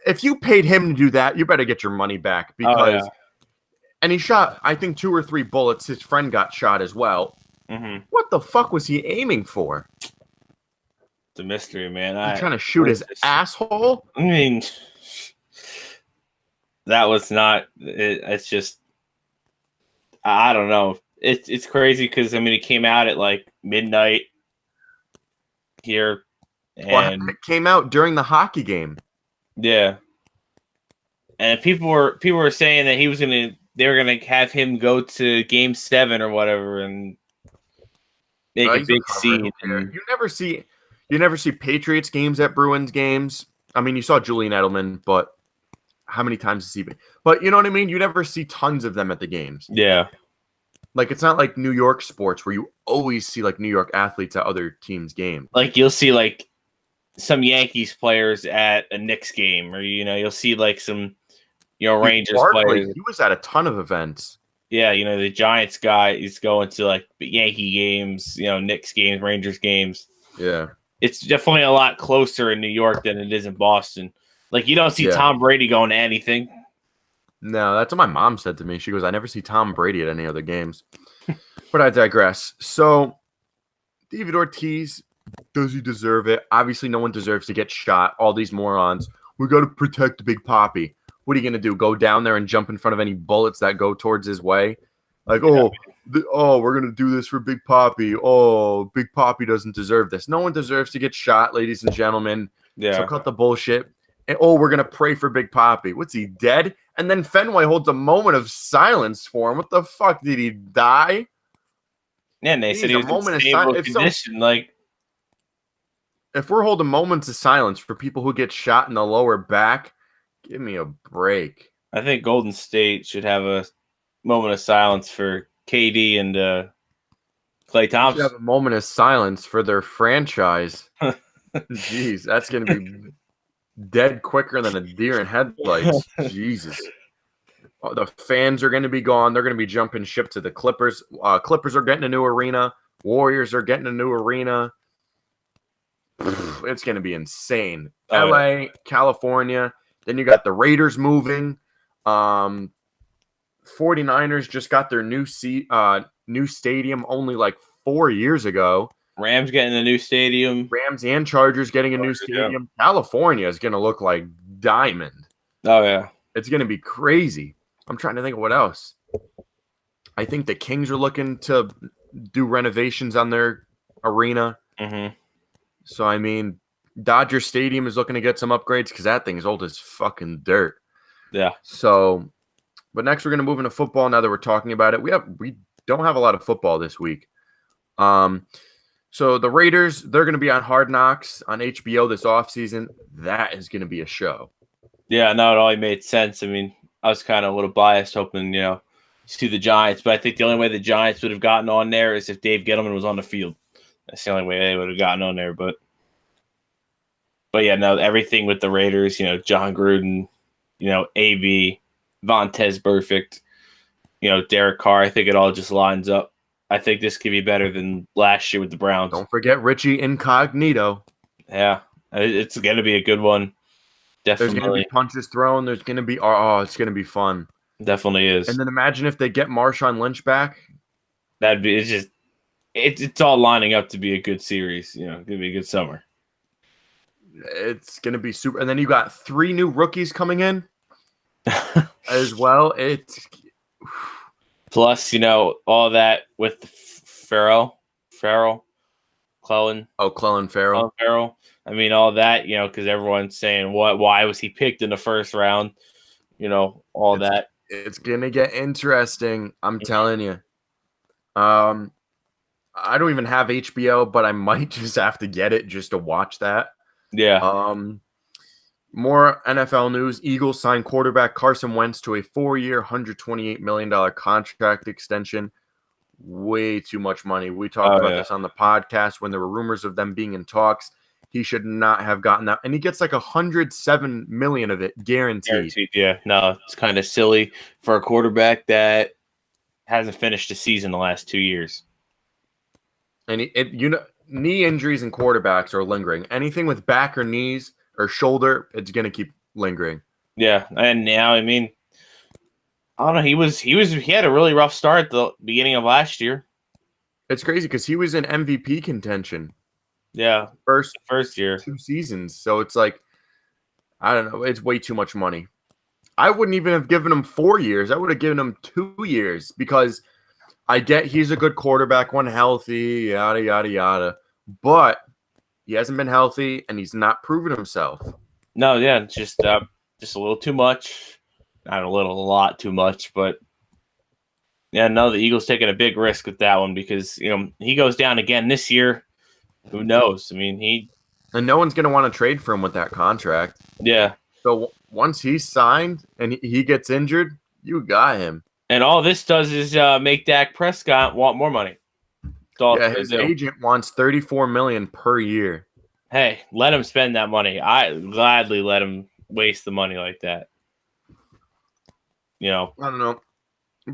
If you paid him to do that, you better get your money back because. And he shot, I think, 2 or 3 bullets. His friend got shot as well. Mm-hmm. What the fuck was he aiming for? It's a mystery, man. He's trying to shoot his asshole? I mean, that was not. It's just, I don't know. It's crazy because I mean, it came out at like midnight here, and it came out during the hockey game. Yeah, and people were saying that they were gonna have him go to Game 7 or whatever and make a big scene. You never see Patriots games at Bruins games. I mean, you saw Julian Edelman, but how many times has he been? But you know what I mean? You never see tons of them at the games. Yeah. Like, it's not like New York sports where you always see, like, New York athletes at other teams' games. Like, you'll see, like, some Yankees players at a Knicks game, or, you'll see, like, some, Rangers players. He was at a ton of events. Yeah, the Giants guy is going to, like, Yankee games, Knicks games, Rangers games. Yeah. It's definitely a lot closer in New York than it is in Boston. Like, you don't see Tom Brady going to anything. No, that's what my mom said to me. She goes, I never see Tom Brady at any other games. But I digress. So, David Ortiz, does he deserve it? Obviously, no one deserves to get shot. All these morons. We got to protect Big Poppy. What are you going to do? Go down there and jump in front of any bullets that go towards his way? Like, we're going to do this for Big Poppy. Oh, Big Poppy doesn't deserve this. No one deserves to get shot, ladies and gentlemen. Yeah. So cut the bullshit. And, we're going to pray for Big Poppy. What's he, dead? And then Fenway holds a moment of silence for him. What the fuck? Did he die? Yeah, and they said he was in stable condition. If we're holding moments of silence for people who get shot in the lower back, give me a break. I think Golden State should have a moment of silence for KD and Klay Thompson. Should have a moment of silence for their franchise. Jeez, that's going to be dead quicker than a deer in headlights. Jesus. The fans are going to be gone. They're going to be jumping ship to the Clippers. Clippers are getting a new arena. Warriors are getting a new arena. It's going to be insane. LA, California. Then you got the Raiders moving. 49ers just got their new stadium only like 4 years ago. Rams getting a new stadium. Rams and Chargers getting a new stadium. Yeah. California is going to look like diamond. Oh, yeah. It's going to be crazy. I'm trying to think of what else. I think the Kings are looking to do renovations on their arena. Mm-hmm. So, I mean, Dodger Stadium is looking to get some upgrades because that thing is old as fucking dirt. Yeah. So, but next we're going to move into football now that we're talking about it. We don't have a lot of football this week. So the Raiders, they're going to be on Hard Knocks on HBO this offseason. That is going to be a show. Yeah, no, it all made sense. I mean, I was kind of a little biased hoping, to see the Giants, but I think the only way the Giants would have gotten on there is if Dave Gettleman was on the field. That's the only way they would have gotten on there, but yeah, no, everything with the Raiders, John Gruden, AB, Vontez Perfect, Derek Carr, I think it all just lines up. I think this could be better than last year with the Browns. Don't forget Richie Incognito. Yeah, it's going to be a good one. There's going to be Definitely. punches thrown. There's going to be it's going to be fun. Definitely is. And then imagine if they get Marshawn Lynch back. That'd be it's all lining up to be a good series. You know, it's going to be a good summer. It's going to be super. And then you got 3 new rookies coming in as well. It's plus, you know, all that with Farrell, Clellan. Oh, Clellan Ferrell. I mean, all that, you know, because everyone's saying, why was he picked in the first round? You know, that. It's going to get interesting. I'm telling you. I don't even have HBO, but I might just have to get it just to watch that. Yeah. More NFL news. Eagles signed quarterback Carson Wentz to a 4-year, $128 million contract extension. Way too much money. We talked about this on the podcast when there were rumors of them being in talks. He should not have gotten that. And he gets like $107 million of it guaranteed. Yeah. No, it's kind of silly for a quarterback that hasn't finished a season the last 2 years. And knee injuries and quarterbacks are lingering. Anything with back or knees or shoulder, it's going to keep lingering. Yeah, and now, I mean, I don't know. He had a really rough start at the beginning of last year. It's crazy because he was in MVP contention. Yeah, first year, 2 seasons. So it's like, I don't know. It's way too much money. I wouldn't even have given him 4 years. I would have given him 2 years because I get he's a good quarterback when healthy, yada, yada, yada. But he hasn't been healthy, and he's not proven himself. No, yeah, just a little too much. Not a lot too much, but yeah, no, the Eagles taking a big risk with that one because, you know, he goes down again this year. Who knows? I mean, and no one's going to want to trade for him with that contract. Yeah. So once he's signed and he gets injured, you got him. And all this does is make Dak Prescott want more money. His agent wants $34 million per year. Hey, let him spend that money. I gladly let him waste the money like that. You know, I don't know.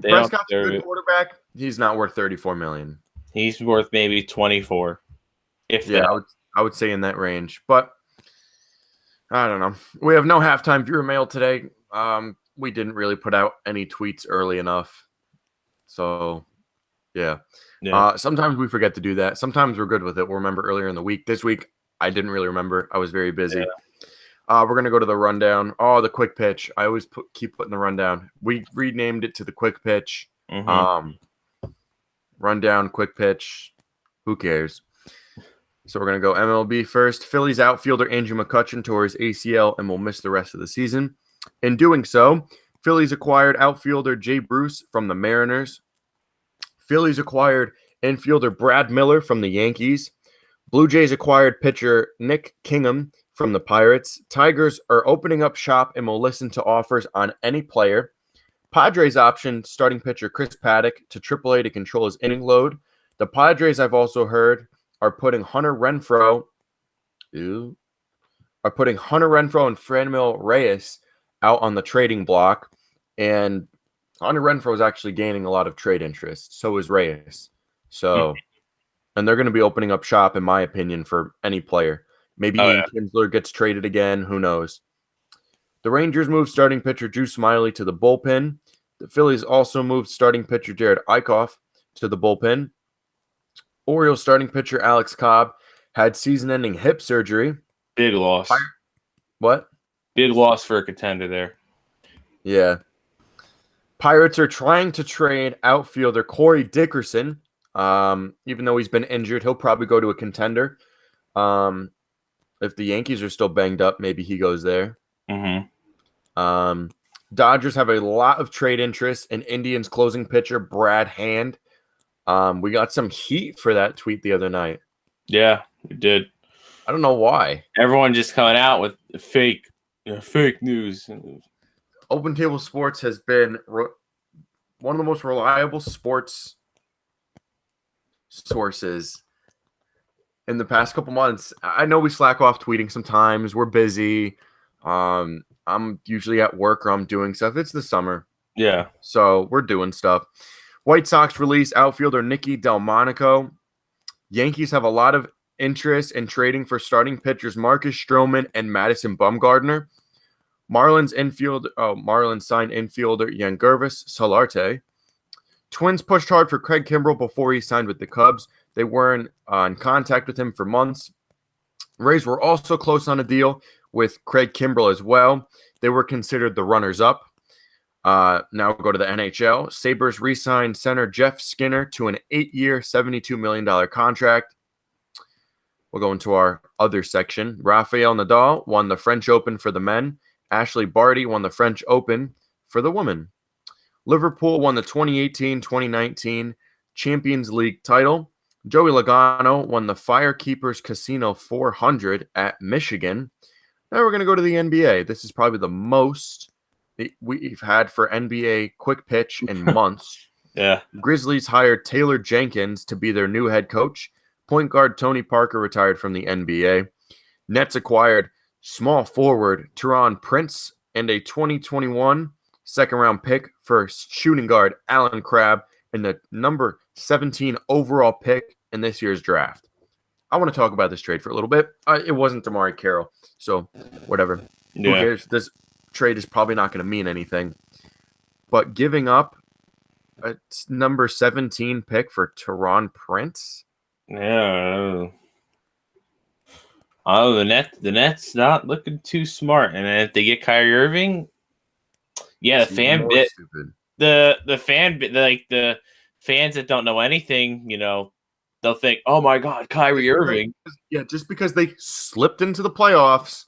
Prescott's a good quarterback. He's not worth $34 million. He's worth maybe 24. I would say in that range. But I don't know. We have no halftime viewer mail today. We didn't really put out any tweets early enough. So, yeah. Sometimes we forget to do that. Sometimes we're good with it. We'll remember earlier in the week. This week, I didn't really remember. I was very busy. We're going to go to the rundown. Oh, the quick pitch. I always keep putting the rundown. We renamed it to the quick pitch. Rundown, quick pitch. Who cares? So we're going to go MLB first. Phillies outfielder Andrew McCutchen tore his ACL and will miss the rest of the season. In doing so, Phillies acquired outfielder Jay Bruce from the Mariners. Phillies acquired infielder Brad Miller from the Yankees. Blue Jays acquired pitcher Nick Kingham from the Pirates. Tigers are opening up shop and will listen to offers on any player. Padres optioned starting pitcher Chris Paddock to AAA to control his inning load. The Padres, I've also heard, are putting Hunter Renfroe and Franmil Reyes out on the trading block. And Hunter Renfroe is actually gaining a lot of trade interest. So is Reyes. So, and they're going to be opening up shop, in my opinion, for any player. Maybe Ian Kinsler gets traded again. Who knows? The Rangers moved starting pitcher Drew Smyly to the bullpen. The Phillies also moved starting pitcher Jared Eichhoff to the bullpen. Orioles starting pitcher Alex Cobb had season-ending hip surgery. Big loss. What? Big loss for a contender there. Yeah. Pirates are trying to trade outfielder Corey Dickerson. Even though he's been injured, he'll probably go to a contender. If the Yankees are still banged up, maybe he goes there. Dodgers have a lot of trade interest in Indians closing pitcher Brad Hand. We got some heat for that tweet the other night. Yeah, we did. I don't know why. Everyone just coming out with fake news. Open Table Sports has been one of the most reliable sports sources in the past couple months. I know we slack off tweeting sometimes. We're busy. I'm usually at work or I'm doing stuff. It's the summer. Yeah. So we're doing stuff. White Sox release outfielder Nicky Delmonico. Yankees have a lot of interest in trading for starting pitchers Marcus Stroman and Madison Bumgarner. Marlins signed infielder Yangervis Solarte. Twins pushed hard for Craig Kimbrell before he signed with the Cubs. They weren't in contact with him for months. Rays were also close on a deal with Craig Kimbrell as well. They were considered the runners-up. Now we'll go to the NHL. Sabres re-signed center Jeff Skinner to an 8-year, $72 million contract. We'll go into our other section. Rafael Nadal won the French Open for the men. Ashley Barty won the French Open for the women. Liverpool won the 2018-2019 Champions League title. Joey Logano won the Firekeepers Casino 400 at Michigan. Now we're going to go to the NBA. This is probably the most we've had for NBA quick pitch in months. Yeah. Grizzlies hired Taylor Jenkins to be their new head coach. Point guard Tony Parker retired from the NBA. Nets acquired small forward Teron Prince and a 2021 second-round pick for shooting guard Alan Crabb and the number 17 overall pick in this year's draft. I want to talk about this trade for a little bit. It wasn't Damari Carroll, so whatever. Yeah. Who cares? This trade is probably not going to mean anything. But giving up a number 17 pick for Teron Prince? Yeah. Oh, the Nets not looking too smart. And then if they get Kyrie Irving, yeah, the fan bit. Stupid. The fan bit, like the fans that don't know anything, they'll think, "Oh my God, Kyrie Irving!" Yeah, just because they slipped into the playoffs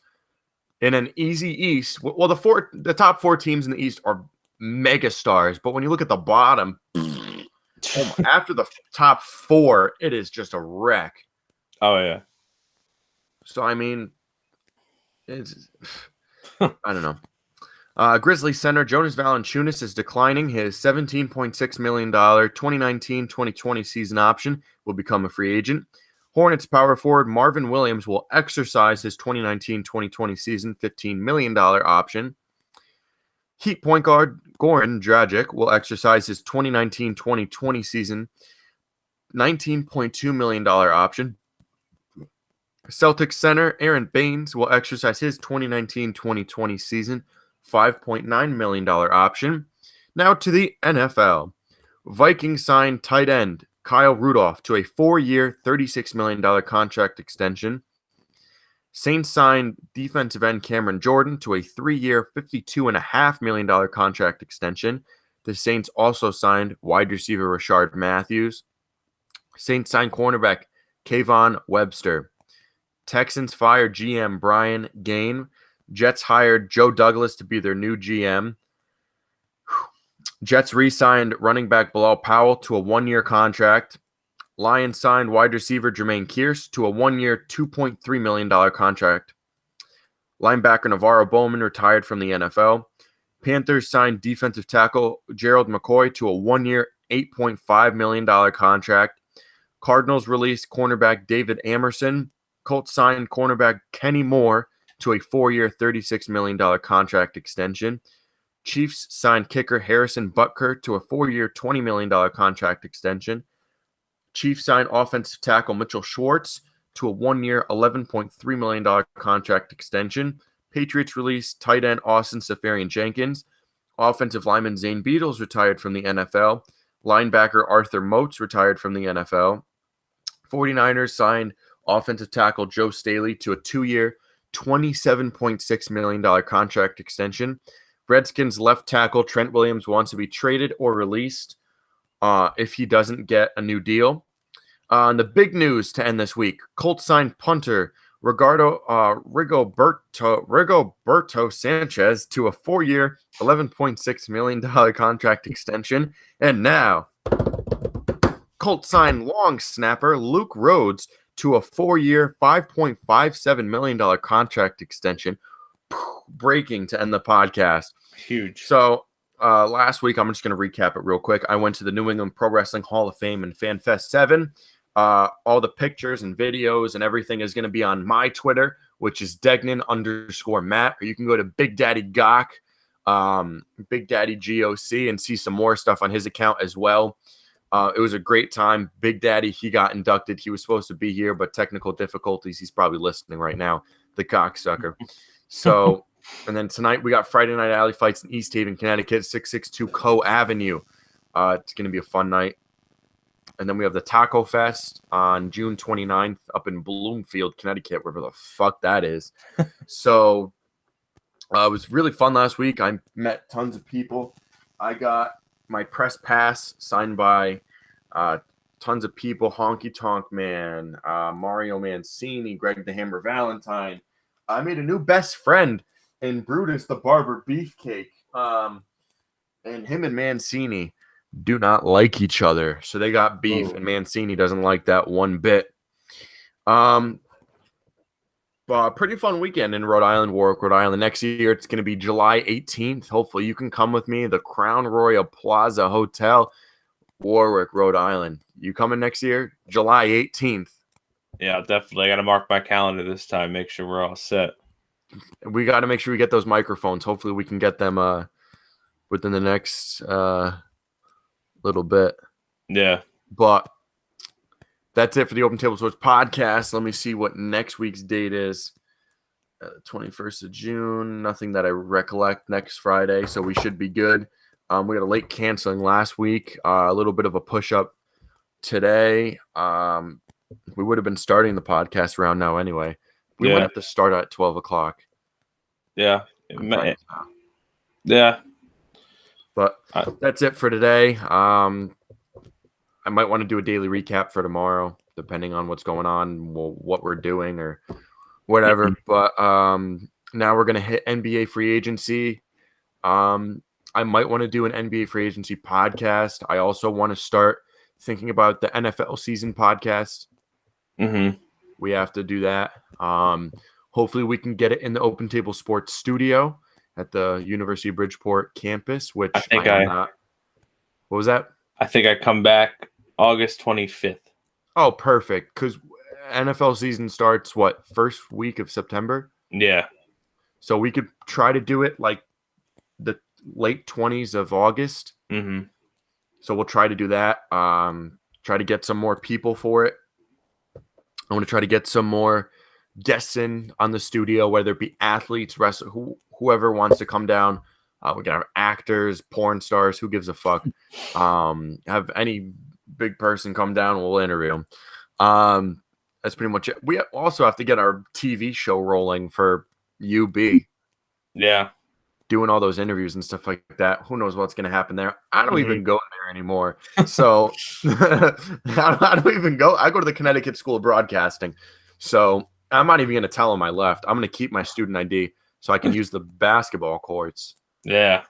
in an easy East. Well, the top 4 teams in the East are mega stars, but when you look at the bottom, after the top 4, it is just a wreck. Oh yeah. So I mean, it's I don't know. Grizzlies center Jonas Valanciunas is declining his $17.6 million 2019-2020 season option. Will become a free agent. Hornets power forward Marvin Williams will exercise his 2019-2020 season $15 million option. Heat point guard Goran Dragic will exercise his 2019-2020 season $19.2 million option. Celtics center Aaron Baines will exercise his 2019-2020 season $5.9 million option. Now to the NFL. Vikings signed tight end Kyle Rudolph to a 4-year, $36 million contract extension. Saints signed defensive end Cameron Jordan to a 3-year, $52.5 million contract extension. The Saints also signed wide receiver Rashard Matthews. Saints signed cornerback Kayvon Webster. Texans fired GM Brian Gaine. Jets hired Joe Douglas to be their new GM. Jets re-signed running back Bilal Powell to a 1-year contract. Lions signed wide receiver Jermaine Kearse to a 1-year, $2.3 million contract. Linebacker Navarro Bowman retired from the NFL. Panthers signed defensive tackle Gerald McCoy to a 1-year, $8.5 million contract. Cardinals released cornerback David Amerson. Colts signed cornerback Kenny Moore to a 4-year, $36 million contract extension. Chiefs signed kicker Harrison Butker to a 4-year, $20 million contract extension. Chiefs signed offensive tackle Mitchell Schwartz to a 1-year, $11.3 million contract extension. Patriots released tight end Austin Seferian-Jenkins. Offensive lineman Zane Beadles retired from the NFL. Linebacker Arthur Moats retired from the NFL. 49ers signed offensive tackle Joe Staley to a 2-year, $27.6 million contract extension. Redskins left tackle Trent Williams wants to be traded or released if he doesn't get a new deal. And the big news to end this week, Colts signed punter Rigoberto Sanchez to a 4-year, $11.6 million contract extension. And now, Colts signed long snapper Luke Rhodes to a 4-year, $5.57 million contract extension. Breaking to end the podcast. Huge. So last week, I'm just going to recap it real quick. I went to the New England Pro Wrestling Hall of Fame and Fan Fest 7. All the pictures and videos and everything is going to be on my Twitter, which is Degnan _Matt, or you can go to Big Daddy Gawk Big Daddy GOC, and see some more stuff on his account as well. It was a great time. Big Daddy, he got inducted. He was supposed to be here, but technical difficulties. He's probably listening right now, the cocksucker. So, and then tonight we got Friday Night Alley Fights in East Haven, Connecticut, 662 Co Avenue. It's going to be a fun night. And then we have the Taco Fest on June 29th up in Bloomfield, Connecticut, wherever the fuck that is. So it was really fun last week. I met tons of people. I got my press pass signed by tons of people. Honky Tonk Man, Mario Mancini, Greg the Hammer Valentine. I made a new best friend in Brutus the Barber Beefcake. And him and Mancini do not like each other. So they got beef, and Mancini doesn't like that one bit. Pretty fun weekend in Rhode Island, Warwick, Rhode Island. Next year, it's going to be July 18th. Hopefully, you can come with me. The Crown Royal Plaza Hotel, Warwick, Rhode Island. You coming next year? July 18th. Yeah, definitely. I got to mark my calendar this time. Make sure we're all set. We got to make sure we get those microphones. Hopefully, we can get them within the next little bit. Yeah. But that's it for the Open Table Sports podcast. Let me see what next week's date is. 21st of June. Nothing that I recollect next Friday, so we should be good. We had a late canceling last week. A little bit of a push-up today. We would have been starting the podcast around now anyway. We might have to start at 12 o'clock. Yeah. Yeah. But that's it for today. I might want to do a daily recap for tomorrow, depending on what's going on, what we're doing or whatever. But now we're going to hit NBA free agency. I might want to do an NBA free agency podcast. I also want to start thinking about the NFL season podcast. Mm-hmm. We have to do that. Hopefully we can get it in the Open Table Sports studio at the University of Bridgeport campus, which I am not. What was that? I think I come back August 25th. Oh, perfect. Because NFL season starts, first week of September? Yeah. So we could try to do it like the late 20s of August. Mm-hmm. So we'll try to do that. Try to get some more people for it. I want to try to get some more guests in on the studio, whether it be athletes, wrestlers, whoever wants to come down. We can have actors, porn stars, who gives a fuck. Have any big person come down, we'll interview them. That's pretty much it. We also have to get our TV show rolling for UB. Yeah. Doing all those interviews and stuff like that. Who knows what's going to happen there? I don't even go there anymore. So I don't even go. I go to the Connecticut School of Broadcasting. So I'm not even going to tell them I left. I'm going to keep my student ID so I can use the basketball courts. Yeah.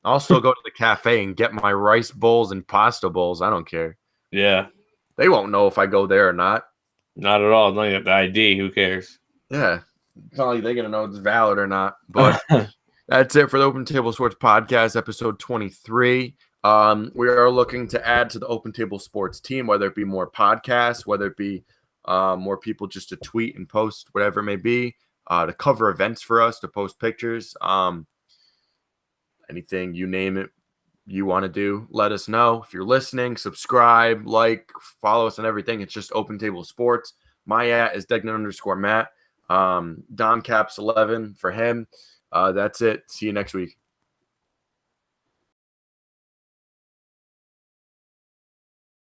I'll still go to the cafe and get my rice bowls and pasta bowls. I don't care. Yeah. They won't know if I go there or not. Not at all. Not even the ID. Who cares? Yeah. It's not like they're going to know it's valid or not. But that's it for the Open Table Sports Podcast, episode 23. We are looking to add to the Open Table Sports team, whether it be more podcasts, whether it be more people just to tweet and post, whatever it may be, to cover events for us, to post pictures. Anything, you name it, you want to do, let us know. If you're listening, subscribe, like, follow us on everything. It's just Open Table Sports. My @ is Degnan_Matt. DomCaps11 for him. That's it. See you next week.